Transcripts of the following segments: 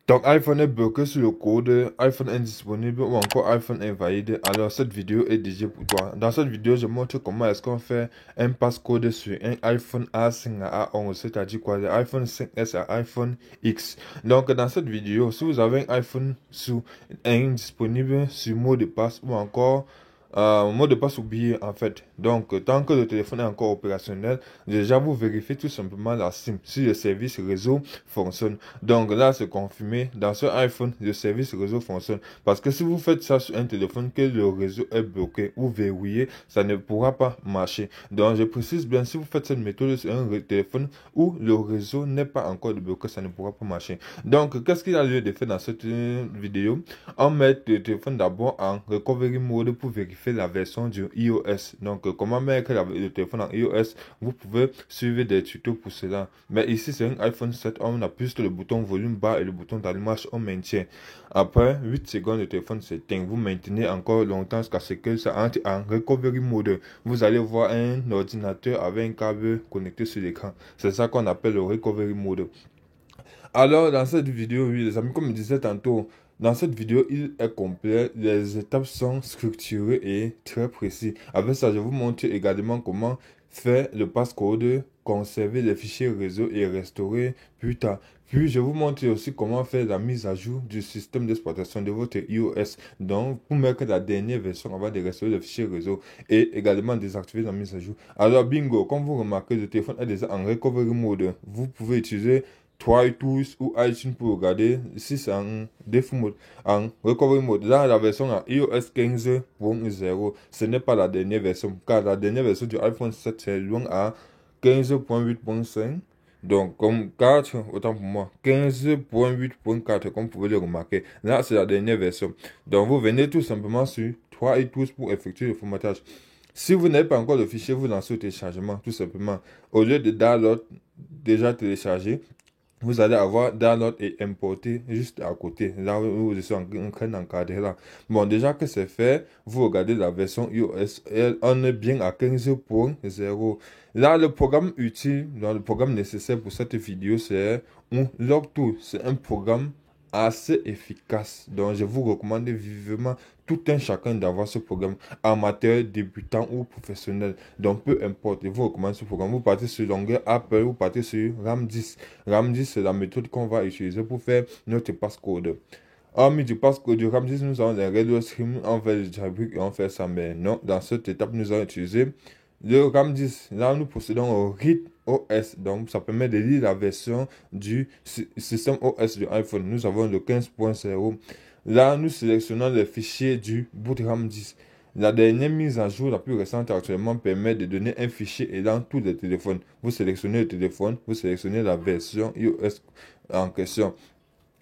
Donc iPhone est bloqué sur le code, iPhone indisponible ou encore iPhone invalide. Alors cette vidéo est déjà pour toi. Dans cette vidéo, je montre comment est-ce qu'on fait un passcode sur un iPhone A5 à A11, c'est-à-dire quoi, de iPhone 5S à iPhone X. Donc dans cette vidéo, si vous avez un iPhone sous indisponible sur mot de passe ou encore mot de passe oublié en fait. Donc tant que le téléphone est encore opérationnel, déjà vous vérifiez tout simplement la SIM si le service réseau fonctionne. Donc là c'est confirmé dans ce iPhone le service réseau fonctionne. Parce que si vous faites ça sur un téléphone que le réseau est bloqué ou verrouillé, ça ne pourra pas marcher. Donc je précise bien, si vous faites cette méthode sur un téléphone où le réseau n'est pas encore bloqué, ça ne pourra pas marcher. Donc qu'est-ce qu'il y a lieu de faire dans cette vidéo? On met le téléphone d'abord en recovery mode pour vérifier la version du iOS. Donc, comment mettre le téléphone en iOS? Vous pouvez suivre des tutos pour cela. Mais ici, c'est un iPhone 7. On appuie sur le bouton volume bas et le bouton d'allumage, on maintient. Après 8 secondes, le téléphone s'éteint. Vous maintenez encore longtemps jusqu'à ce que ça entre en recovery mode. Vous allez voir un ordinateur avec un câble connecté sur l'écran. C'est ça qu'on appelle le recovery mode. Alors, dans cette vidéo, oui, les amis, comme je disais tantôt, dans cette vidéo, il est complet. Les étapes sont structurées et très précises. Avec ça, je vous montre également comment faire le passcode, conserver les fichiers réseau et restaurer plus tard. Puis, je vous montre aussi comment faire la mise à jour du système d'exploitation de votre iOS. Donc, pour mettre la dernière version avant de restaurer le fichier réseau et également désactiver la mise à jour. Alors, bingo, comme vous remarquez, le téléphone est déjà en recovery mode. Vous pouvez utiliser TryTools ou iTunes pour regarder si c'est en default mode, en recovery mode. Là, la version en iOS 15.0, ce n'est pas la dernière version, car la dernière version du iPhone 7 c'est loin à 15.8.5. Donc, comme 4, autant pour moi, 15.8.4, comme vous pouvez le remarquer. Là, c'est la dernière version. Donc, vous venez tout simplement sur TryTools pour effectuer le formatage. Si vous n'avez pas encore le fichier, vous lancez le téléchargement, tout simplement. Au lieu de download déjà téléchargé, vous allez avoir download et importer juste à côté, là où je suis en train d'encadrer là. Bon, déjà que c'est fait, vous regardez la version iOS, on est bien à 15.0. Là, le programme utile, le programme nécessaire pour cette vidéo, c'est un Logtool. C'est un programme assez efficace. Donc, je vous recommande vivement tout un chacun d'avoir ce programme, amateur, débutant ou professionnel. Donc, peu importe, je vous recommande ce programme. Vous partez sur l'onglet Apple, vous partez sur RAM 10. RAM 10, c'est la méthode qu'on va utiliser pour faire notre passcode. Hormis du passcode du RAM 10, nous avons les radio stream, on fait le jailbreak et on fait ça. Mais non, dans cette étape, nous allons utiliser le RAM 10. Là, nous procédons au RIT OS. Donc, ça permet de lire la version du système OS du iPhone. Nous avons le 15.0. Là, nous sélectionnons les fichiers du boot RAM 10. La dernière mise à jour, la plus récente actuellement, permet de donner un fichier et dans tous les téléphones. Vous sélectionnez le téléphone, vous sélectionnez la version iOS en question.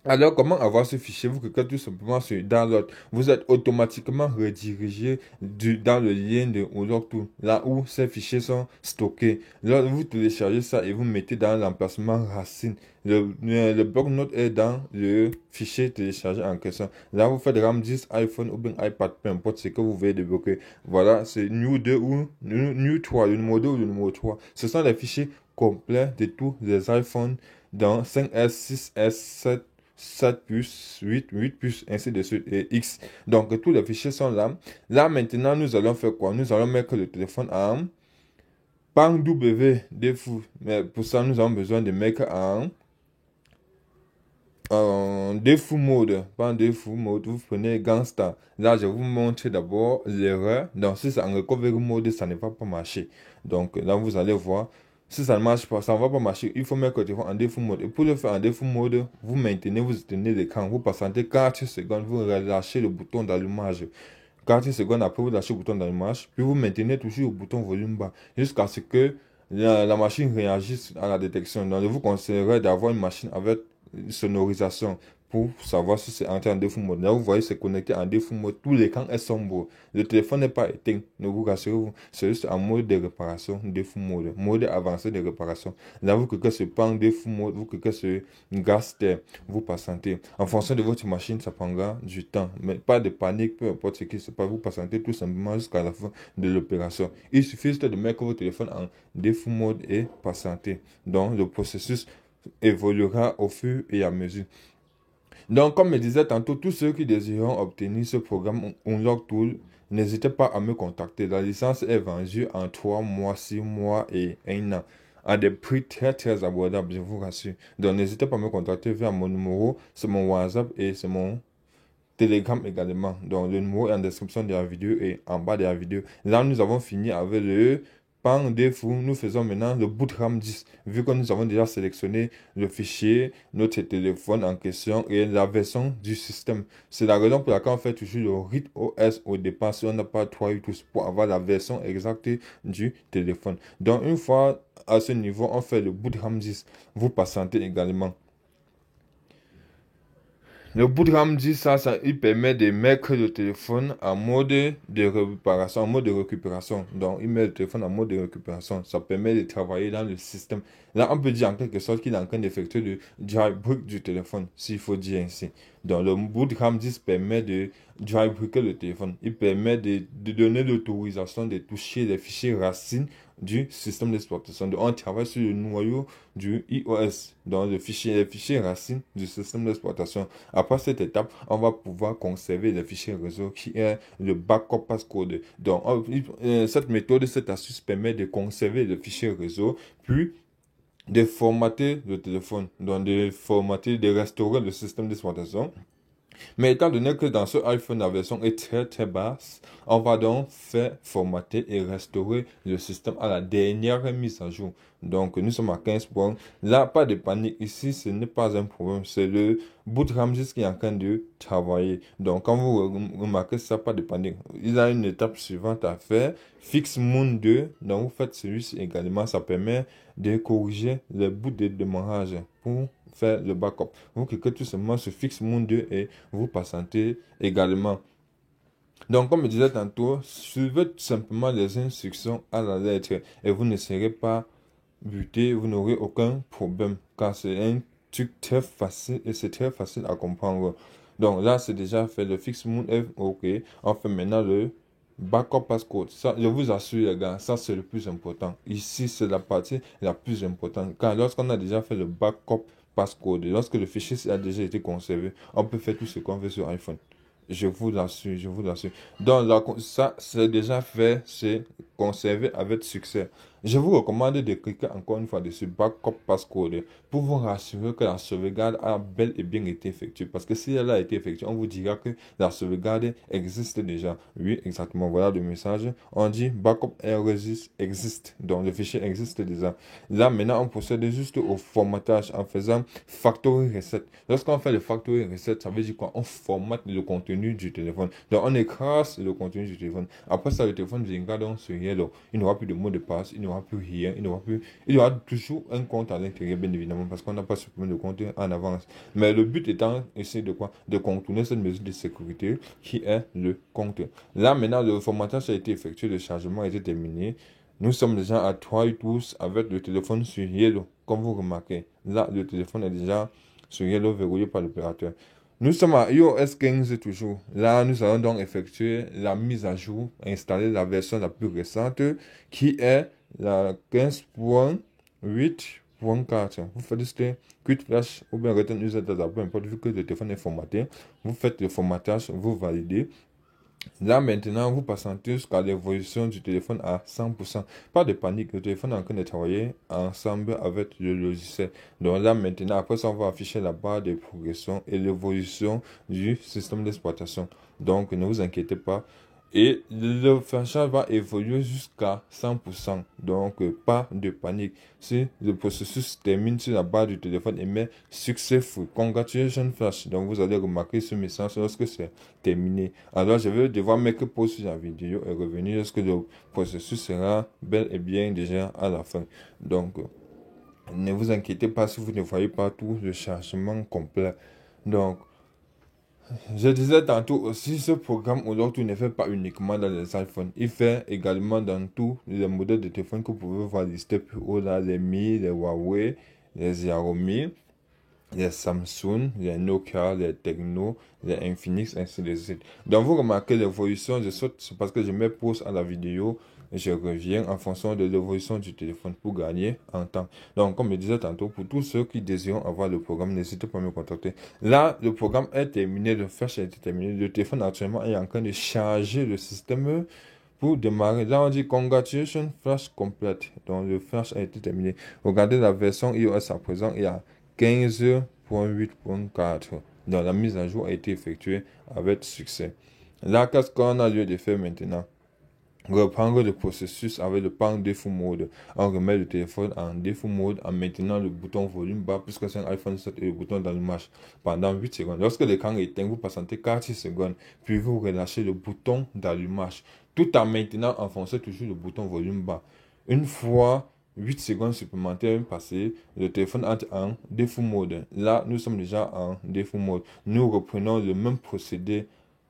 Alors, comment avoir ce fichier? Vous cliquez tout simplement sur Download. Vous êtes automatiquement redirigé dans le lien de Logtool, là où ces fichiers sont stockés. Là, vous téléchargez ça et vous mettez dans l'emplacement racine. Le bloc-notes est dans le fichier téléchargé en question. Là, vous faites RAM 10, iPhone ou bien iPad, peu importe ce que vous voulez débloquer. Voilà, c'est New 2 ou New 3, le numéro 2 ou le numéro 3. Ce sont les fichiers complets de tous les iPhones dans 5S, 6S, 7 plus 8, 8 plus ainsi de suite et X. Donc tous les fichiers sont là. Là maintenant nous allons faire quoi? Nous allons mettre le téléphone en PAN W défaut. Mais pour ça nous avons besoin de mettre en défaut mode. Pas en défaut mode. Vous prenez Gangsta. Là je vous montre d'abord l'erreur. Donc si c'est en recovery mode ça ne va pas marcher. Donc là vous allez voir. Si ça ne marche pas, ça ne va pas marcher. Il faut mettre le téléphone en défaut mode. Et pour le faire en défaut mode, vous maintenez, vous éteignez l'écran. Vous patientez 4 secondes, vous relâchez le bouton d'allumage. 4 secondes après, vous lâchez le bouton d'allumage. Puis vous maintenez toujours le bouton volume bas. Jusqu'à ce que la machine réagisse à la détection. Donc, je vous conseillerais d'avoir une machine avec sonorisation pour savoir si c'est entré en défaut mode. Là, vous voyez, c'est connecté en défaut mode. Tout l'écran est sombre. Le téléphone n'est pas éteint. Ne vous rassurez-vous. C'est juste en mode de réparation, défaut mode. Mode avancé de réparation. Là, vous cliquez sur pan défaut mode. Vous cliquez sur gas terre. Vous patientez. En fonction de votre machine, ça prendra du temps. Mais pas de panique, peu importe ce qui se passe. Vous patientez tout simplement jusqu'à la fin de l'opération. Il suffit juste de mettre votre téléphone en défaut mode et patienter. Donc, le processus évoluera au fur et à mesure. Donc, comme je disais tantôt, tous ceux qui désireront obtenir ce programme Unlock Tool, n'hésitez pas à me contacter. La licence est vendue en 3 mois, 6 mois et 1 an à des prix très abordables, je vous rassure. Donc, n'hésitez pas à me contacter via mon numéro, c'est mon WhatsApp et c'est mon Telegram également. Donc, le numéro est en description de la vidéo et en bas de la vidéo. Là, nous avons fini avec le par défaut. Nous faisons maintenant le boot RAM 10. Vu que nous avons déjà sélectionné le fichier, notre téléphone en question et la version du système. C'est la raison pour laquelle on fait toujours le RIT OS au départ si on n'a pas 3 pour avoir la version exacte du téléphone. Donc, une fois à ce niveau, on fait le boot RAM 10. Vous patientez également. Le boot RAM dit ça, il permet de mettre le téléphone en mode de réparation, en mode de récupération. Donc, il met le téléphone en mode de récupération. Ça permet de travailler dans le système. Là, on peut dire en quelque sorte qu'il est en train d'effectuer le jailbreak du téléphone, s'il faut dire ainsi. Donc, le boot RAM 10 permet de jailbreaker le téléphone. Il permet de donner l'autorisation de toucher les fichiers racines du système d'exploitation. Donc, on travaille sur le noyau du iOS, donc les fichiers racines du système d'exploitation. Après cette étape, on va pouvoir conserver les fichiers réseau qui est le backup passcode. Donc, cette méthode, cette astuce permet de conserver le fichier réseau, puis de formater le téléphone, donc de formater, de restaurer le système d'exploitation. Mais étant donné que dans ce iPhone, la version est très basse, on va donc faire formater et restaurer le système à la dernière mise à jour. Donc, nous sommes à 15 points. Là, pas de panique. Ici, ce n'est pas un problème. C'est le boot RAM qui est en train de travailler. Donc, quand vous remarquez ça, pas de panique. Il y a une étape suivante à faire. Fix Moon 2. Donc, vous faites celui-ci également. Ça permet de corriger les bouts de démarrage pour faire le backup. Vous cliquez tout simplement sur Fix Moon 2 et vous patientez également. Donc, comme je disais tantôt, suivez tout simplement les instructions à la lettre et vous ne serez pas buté, vous n'aurez aucun problème car c'est un truc très facile et c'est très facile à comprendre. Donc là, c'est déjà fait le Fix Moon F, ok. On fait maintenant le backup passcode. Ça, je vous assure, les gars, ça c'est le plus important. Ici, c'est la partie la plus importante. Car lorsqu'on a déjà fait le backup passcode, lorsque le fichier a déjà été conservé, on peut faire tout ce qu'on veut sur iPhone. Je vous l'assure, je vous l'assure. Donc, là, ça, c'est déjà fait, c'est conservé avec succès. Je vous recommande de cliquer encore une fois dessus Backup Passcode pour vous rassurer que la sauvegarde a bel et bien été effectuée. Parce que si elle a été effectuée, on vous dira que la sauvegarde existe déjà. Oui, exactement. Voilà le message. On dit Backup existe. Donc, le fichier existe déjà. Là, maintenant, on procède juste au formatage en faisant Factory Reset. Lorsqu'on fait le Factory Reset, ça veut dire quoi? On formate le contenu du téléphone. Donc, on écrase le contenu du téléphone. Après ça, le téléphone viendra donc sur Yellow. Il n'y aura plus de mot de passe, il n'y aura plus rien, il y aura toujours un compte à l'intérieur, bien évidemment, parce qu'on n'a pas supprimé le compte en avance. Mais le but étant ici de quoi? De contourner cette mesure de sécurité qui est le compte. Là, maintenant, le formatage a été effectué, le chargement a été terminé. Nous sommes déjà à 3 tous avec le téléphone sur Yellow. Comme vous remarquez, là, le téléphone est déjà sur Yellow verrouillé par l'opérateur. Nous sommes à iOS 15 toujours. Là, nous allons donc effectuer la mise à jour, installer la version la plus récente qui est la 15.8.4. Vous faites juste Quick Flash ou bien Return User Data, peu importe, vu que le téléphone est formaté. Vous faites le formatage, vous validez. Là maintenant, vous patientez jusqu'à l'évolution du téléphone à 100%. Pas de panique, le téléphone est en train de travailler ensemble avec le logiciel. Donc là maintenant, après ça, on va afficher la barre de progression et l'évolution du système d'exploitation. Donc ne vous inquiétez pas. Et le fichier va évoluer jusqu'à 100%. Donc, pas de panique. Si le processus termine sur la barre du téléphone et met successful, congratulations flash. Donc, vous allez remarquer ce message lorsque c'est terminé. Alors, je vais devoir mettre pause sur la vidéo et revenir lorsque le processus sera bel et bien déjà à la fin. Donc, ne vous inquiétez pas si vous ne voyez pas tout le chargement complet. Donc, je disais tantôt aussi, ce programme aujourd'hui ne fait pas uniquement dans les iPhones. Il fait également dans tous les modèles de téléphone que vous pouvez voir listés plus haut là, les Mi, les Huawei, les Xiaomi, les Samsung, les Nokia, les Tecno, les Infinix, ainsi de suite. Donc vous remarquez l'évolution, je saute, c'est parce que je mets pause à la vidéo je reviens en fonction de l'évolution du téléphone pour gagner en temps. Donc, comme je disais tantôt, pour tous ceux qui désirent avoir le programme, n'hésitez pas à me contacter. Là, le programme est terminé, le flash est terminé. Le téléphone actuellement est en train de charger le système pour démarrer. Là, on dit congratulations, flash complète. Donc, le flash a été terminé. Regardez la version iOS à présent, il y a 15.8.4. Donc, la mise à jour a été effectuée avec succès. Là, qu'est-ce qu'on a lieu de faire maintenant? Reprendre le processus avec le pan défaut mode. On remet le téléphone en défaut mode en maintenant le bouton volume bas puisque c'est un iPhone 7 et le bouton d'allumage pendant 8 secondes. Lorsque l'écran est éteint, vous patientez 4 secondes puis vous relâchez le bouton d'allumage tout en maintenant enfoncez toujours le bouton volume bas. Une fois 8 secondes supplémentaires passées, le téléphone entre en défaut mode. Là, nous sommes déjà en défaut mode. Nous reprenons le même procédé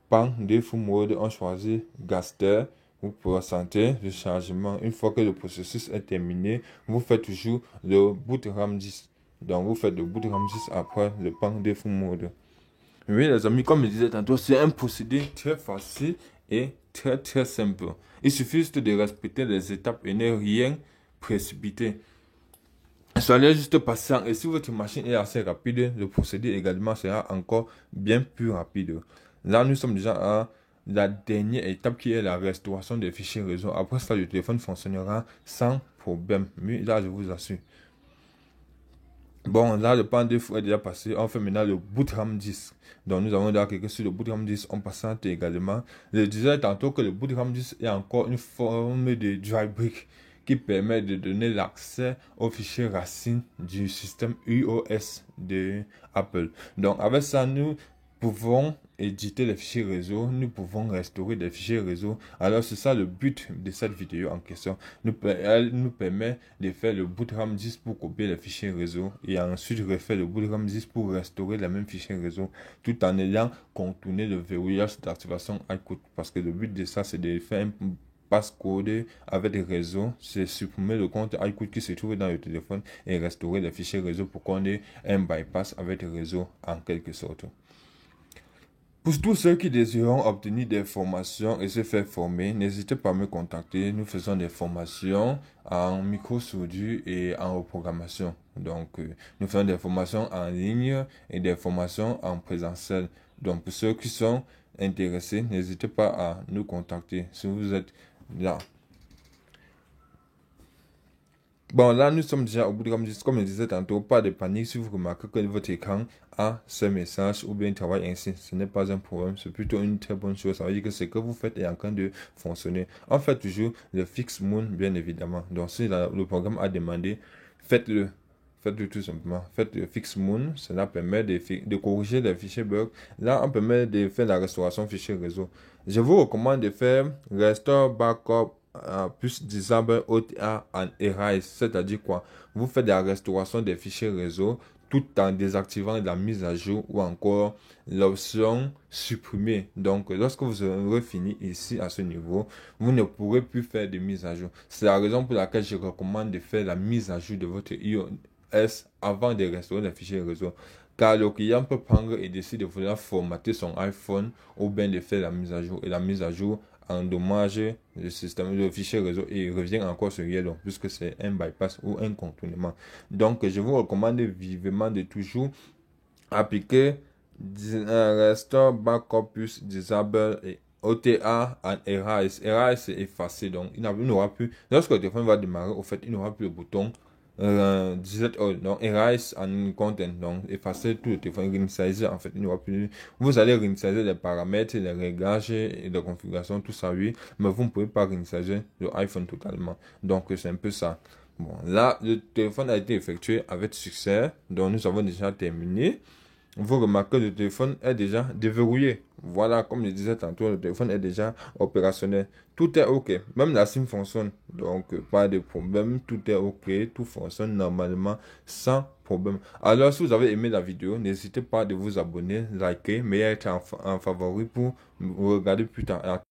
pan défaut mode. On choisit Gaster. Vous patientez le chargement. Une fois que le processus est terminé, vous faites toujours le boot RAM 10. Donc, vous faites le boot RAM 10 après le pan défaut mode. Oui, les amis, comme je disais tantôt, c'est un procédé très facile et très simple. Il suffit juste de respecter les étapes et ne rien précipiter. Soyez juste patient et si votre machine est assez rapide, le procédé également sera encore bien plus rapide. Là, nous sommes déjà à la dernière étape qui est la restauration des fichiers réseau. Après ça, le téléphone fonctionnera sans problème. Mais là, je vous assure. Bon, là, le pan défaut est déjà passé. On fait maintenant le boot RAM 10. Donc, nous avons déjà cliqué sur le boot RAM 10. On passe également. Je disais tantôt que le boot RAM 10 est encore une forme de jailbreak qui permet de donner l'accès aux fichiers racines du système iOS de Apple. Donc, avec ça, nous pouvons éditer les fichiers réseau, nous pouvons restaurer des fichiers réseau. Alors c'est ça le but de cette vidéo en question. Elle nous permet de faire le boot RAM 10 pour copier les fichiers réseau et ensuite refaire le boot RAM 10 pour restaurer les mêmes fichiers réseau tout en ayant contourné le verrouillage d'activation iCloud. Parce que le but de ça c'est de faire un passcode avec des réseaux, c'est supprimer le compte iCloud qui se trouve dans le téléphone et restaurer les fichiers réseau pour qu'on ait un bypass avec les réseaux en quelque sorte. Pour tous ceux qui désirent obtenir des formations et se faire former, n'hésitez pas à me contacter. Nous faisons des formations en micro-soudure et en reprogrammation. Donc, nous faisons des formations en ligne et des formations en présentiel. Donc, pour ceux qui sont intéressés, n'hésitez pas à nous contacter si vous êtes là. Bon, là, nous sommes déjà au bout de comme je disais tantôt, pas de panique si vous remarquez que votre écran a ce message ou bien travaille ainsi. Ce n'est pas un problème, c'est plutôt une très bonne chose. Ça veut dire que ce que vous faites est en train de fonctionner. On fait toujours le Fix Moon, bien évidemment. Donc, si le programme a demandé, faites-le. Faites-le tout simplement. Faites le Fix Moon. Cela permet de corriger les fichiers bugs. Là, on permet de faire la restauration fichier réseau. Je vous recommande de faire Restore Backup plus Disable OTA and Erase, c'est-à-dire quoi? Vous faites la restauration des fichiers réseau tout en désactivant la mise à jour ou encore l'option supprimer. Donc, lorsque vous aurez fini ici à ce niveau, vous ne pourrez plus faire de mise à jour. C'est la raison pour laquelle je recommande de faire la mise à jour de votre iOS avant de restaurer les fichiers réseau. Car le client peut prendre et décider de vouloir formater son iPhone ou bien de faire la mise à jour. Et la mise à jour endommage le système, le fichier réseau et revient encore sur Yellow puisque c'est un bypass ou un contournement. Donc, je vous recommande vivement de toujours appliquer Restore Backup plus Disable et OTA and Erase. Erase c'est effacer. Donc, il n'aura plus, lorsque le téléphone va démarrer, au fait, il n'aura plus le bouton delete all, donc erase and content, donc effacer tout le téléphone, réinitialiser en fait, il n'y aura plus, vous allez réinitialiser les paramètres, les réglages et les configurations, tout ça oui, mais vous ne pouvez pas réinitialiser le iPhone totalement, donc c'est un peu ça. Bon, là, le téléphone a été effectué avec succès, donc nous avons déjà terminé. Vous remarquez que le téléphone est déjà déverrouillé. Voilà, comme je disais tantôt, le téléphone est déjà opérationnel. Tout est OK. Même la SIM fonctionne. Donc, pas de problème. Tout est OK. Tout fonctionne normalement sans problème. Alors, si vous avez aimé la vidéo, n'hésitez pas de vous abonner, liker, mais être en favori pour regarder plus tard.